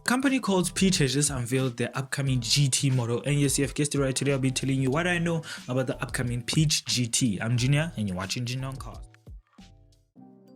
Company called Piech has just unveiled their upcoming GT model, and yes, you have guessed it right. Today I'll be telling you what I know about the upcoming Piech GT. I'm Junior and you're watching Junior on Cars.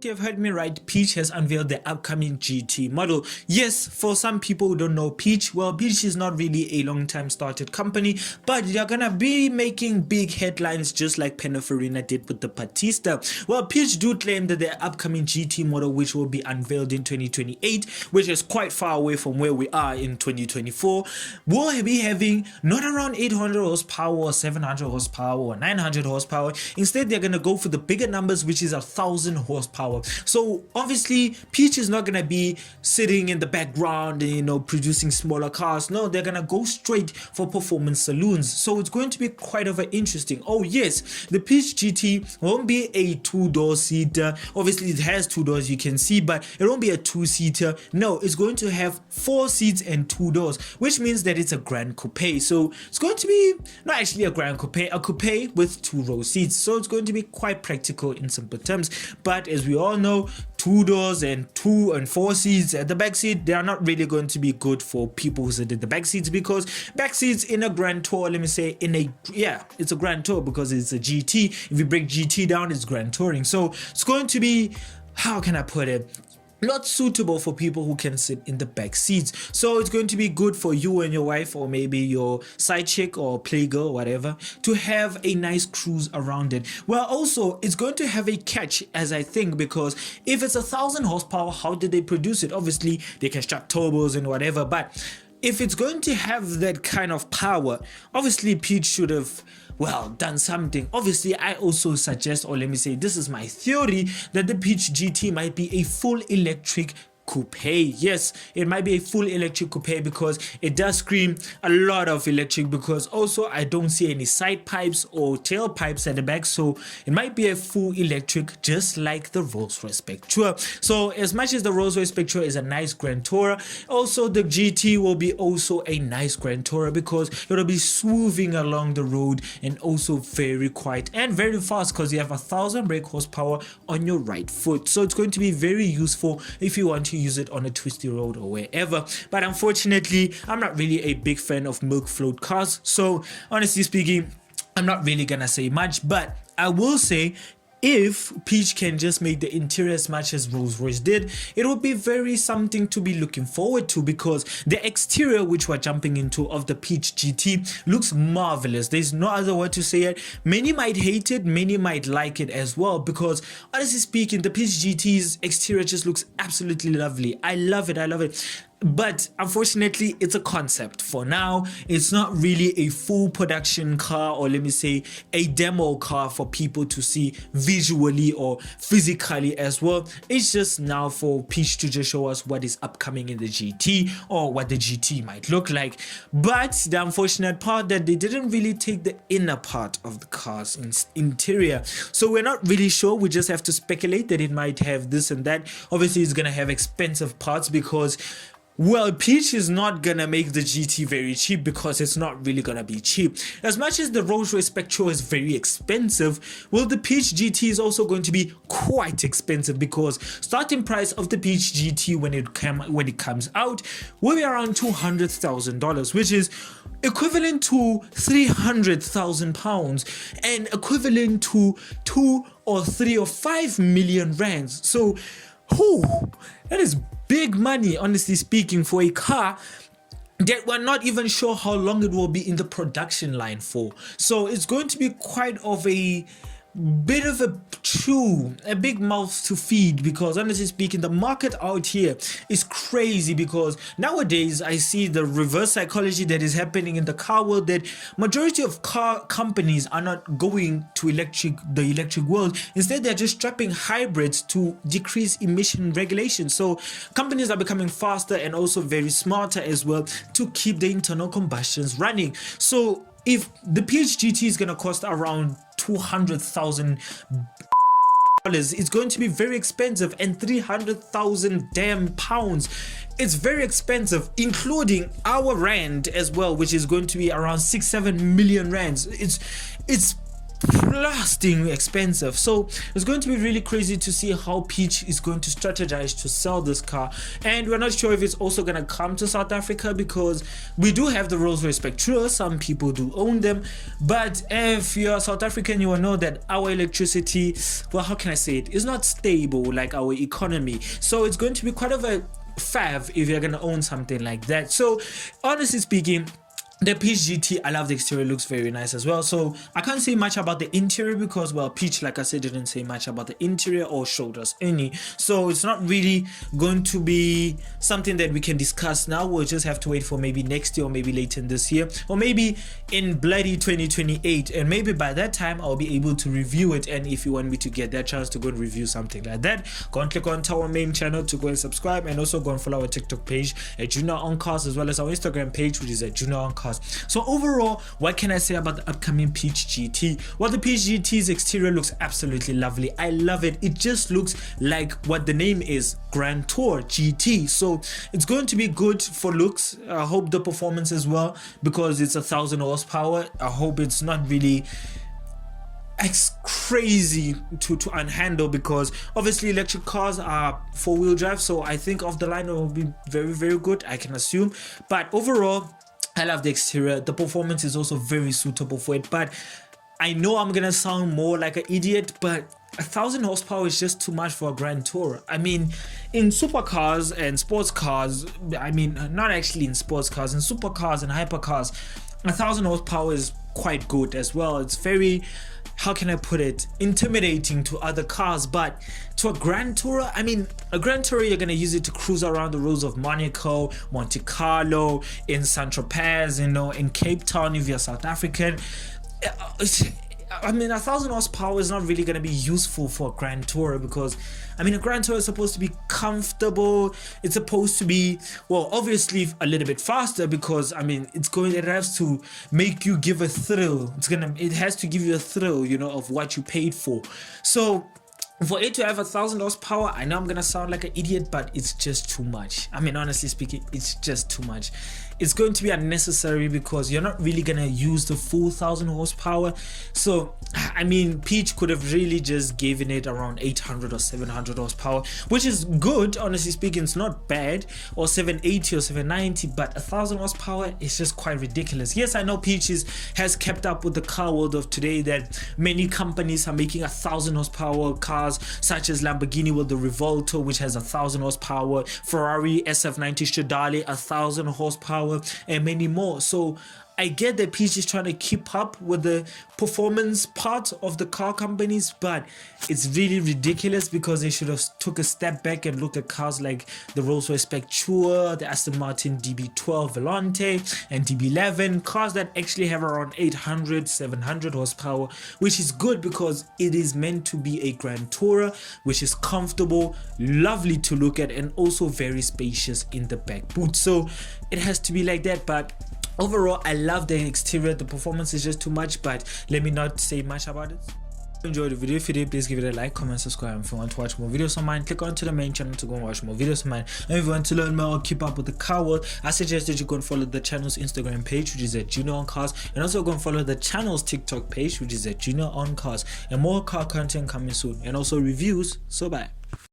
You have heard me right. Piech has unveiled the upcoming GT model. Yes, for some people who don't know Piech, well, Piech is not really a long-time started company, but they're gonna be making big headlines just like Pininfarina did with the Batista. Well, Piech do claim that their upcoming GT model, which will be unveiled in 2028, which is quite far away from where we are in 2024, will be having not around 800 horsepower or 700 horsepower or 900 horsepower. Instead, they're gonna go for the bigger numbers, which is 1,000 horsepower. So obviously Piech is not gonna be sitting in the background and producing smaller cars. No, they're gonna go straight for performance saloons. So it's going to be quite of an interesting. Oh yes, the Piech GT won't be a two-door seater. Obviously it has two doors, you can see, but it won't be a two-seater. No, it's going to have 4 seats and 2 doors, which means that it's a grand coupe. So it's going to be not actually a grand coupe, a coupe with 2-row seats. So it's going to be quite practical in simple terms. But as we all know, 2 doors and 2 and 4 seats at the back seat, they are not really going to be good for people who sit at the back seats, because back seats in a Grand Tour, let me say it's a Grand Tour because it's a GT. If you break GT down, it's Grand Touring. So it's going to be, how can I put it, not suitable for people who can sit in the back seats. So it's going to be good for you and your wife, or maybe your side chick or playgirl, whatever, to have a nice cruise around it. Well, also it's going to have a catch, as I think, because if it's 1,000 horsepower, how did they produce it? Obviously they can strap turbos and whatever, but if it's going to have that kind of power, obviously Piech should have, well, done something. Obviously I also suggest, or let me say, this is my theory, that the Piech GT might be a full electric coupe. Yes, it might be a full electric coupe because it does scream a lot of electric, because also I don't see any side pipes or tail pipes at the back, so it might be a full electric, just like the Rolls-Royce Spectra. So as much as the Rolls-Royce Spectra is a nice Grand Tourer, also the GT will be also a nice Grand Tourer, because it'll be smoothing along the road and also very quiet and very fast, because you have 1,000 brake horsepower on your right foot. So it's going to be very useful if you want to use it on a twisty road or wherever. But unfortunately, I'm not really a big fan of milk float cars, so honestly speaking, I'm not really gonna say much. But I will say, if Piech can just make the interior as much as Rolls-Royce did, it will be very something to be looking forward to, because the exterior, which we're jumping into, of the Piech GT looks marvelous. There's no other word to say it. Many might hate it, many might like it as well, because honestly speaking, the Piech GT's exterior just looks absolutely lovely. I love it, I love it. But unfortunately, it's a concept for now. It's not really a full production car, or let me say a demo car for people to see visually or physically as well. It's just now for Piech to just show us what is upcoming in the GT, or what the GT might look like. But the unfortunate part that they didn't really take the inner part of the car's interior, so we're not really sure. We just have to speculate that it might have this and that. Obviously it's gonna have expensive parts, because, well, Piech is not gonna make the GT very cheap, because it's not really gonna be cheap. As much as the Rolls-Royce Spectra is very expensive, well, the Piech GT is also going to be quite expensive, because starting price of the Piech GT when it comes out will be around $200,000, which is equivalent to 300,000 pounds and equivalent to 2 or 3 or 5 million rands. So, that is big money, honestly speaking, for a car that we're not even sure how long it will be in the production line for. So it's going to be quite of a bit of a big mouth to feed, because honestly speaking, the market out here is crazy, because nowadays I see the reverse psychology that is happening in the car world, that majority of car companies are not going to the electric world. Instead, they're just strapping hybrids to decrease emission regulations. So companies are becoming faster and also very smarter as well to keep the internal combustions running. So if the Piech GT is going to cost around $200,000, it's going to be very expensive, and 300,000 damn pounds. It's very expensive, including our rand as well, which is going to be around 6-7 million rands. It's blasting expensive. So it's going to be really crazy to see how Piech is going to strategize to sell this car, and we're not sure if it's also going to come to South Africa, because we do have the Rolls-Royce Spectra. Some people do own them, but if you're South African, you will know that our electricity, well, how can I say it, is not stable like our economy. So it's going to be quite of a fav if you're going to own something like that. So honestly speaking, the Piech GT, I love the exterior, looks very nice as well. So I can't say much about the interior because, well, Piech, like I said, didn't say much about the interior or showed us any. So it's not really going to be something that we can discuss now. We'll just have to wait for maybe next year, or maybe later in this year, or maybe in bloody 2028. And maybe by that time, I'll be able to review it. And if you want me to get that chance to go and review something like that, go and click on our main channel to go and subscribe, and also go and follow our TikTok page at Junior on Cars, as well as our Instagram page, which is at Junior on Cars. So overall, what can I say about the upcoming Piech GT? Well, the Piech GT's exterior looks absolutely lovely. I love it. It just looks like what the name is, Grand Tour GT. So it's going to be good for looks. I hope the performance as well, because it's 1,000 horsepower. I hope it's not really crazy to unhandle, because obviously electric cars are 4-wheel drive, so I think off the line it will be very, very good, I can assume. But overall, I love the exterior. The performance is also very suitable for it, but I know I'm gonna sound more like an idiot, but 1,000 horsepower is just too much for a Grand Tour. I mean, in supercars and sports cars, I mean, not actually in sports cars, in supercars and hypercars, 1,000 horsepower is quite good as well. It's very, how can I put it, intimidating to other cars. But to a Grand Tourer, I mean, a Grand Tourer, you're going to use it to cruise around the roads of Monaco, Monte Carlo, in Saint-Tropez, you know, in Cape Town if you're South African. I mean, 1,000 horsepower is not really going to be useful for a Grand Tourer, because I mean, a Grand Tourer is supposed to be comfortable. It's supposed to be, well, obviously a little bit faster, because I mean, it has to make you give a thrill. It has to give you a thrill, you know, of what you paid for. So for it to have 1,000 horsepower, I know I'm gonna sound like an idiot, but it's just too much. I mean, honestly speaking, it's just too much. It's going to be unnecessary, because you're not really gonna use the full 1,000 horsepower. So I mean, Piech could have really just given it around 800 or 700 horsepower, which is good, honestly speaking. It's not bad, or 780 or 790, but 1,000 horsepower is just quite ridiculous. Yes, I know Piech has kept up with the car world of today, that many companies are making 1,000 horsepower cars, such as Lamborghini with the Revolto, which has 1,000 horsepower, Ferrari SF90 Stradale 1,000 horsepower, and many more. So I get that Piech is trying to keep up with the performance part of the car companies, but it's really ridiculous, because they should have took a step back and looked at cars like the Rolls-Royce Spectra, the Aston Martin DB12 Volante, and DB11, cars that actually have around 800, 700 horsepower, which is good, because it is meant to be a Grand Tourer, which is comfortable, lovely to look at, and also very spacious in the back boot. So it has to be like that. But overall, I love the exterior. The performance is just too much, but let me not say much about it. Enjoy the video. If you did, please give it a like, comment, subscribe. And if you want to watch more videos of mine, click onto the main channel to go and watch more videos of mine. And if you want to learn more or keep up with the car world, I suggest that you go and follow the channel's Instagram page, which is at Junior on Cars, and also go and follow the channel's TikTok page, which is at Junior on Cars. And more car content coming soon, and also reviews. So bye.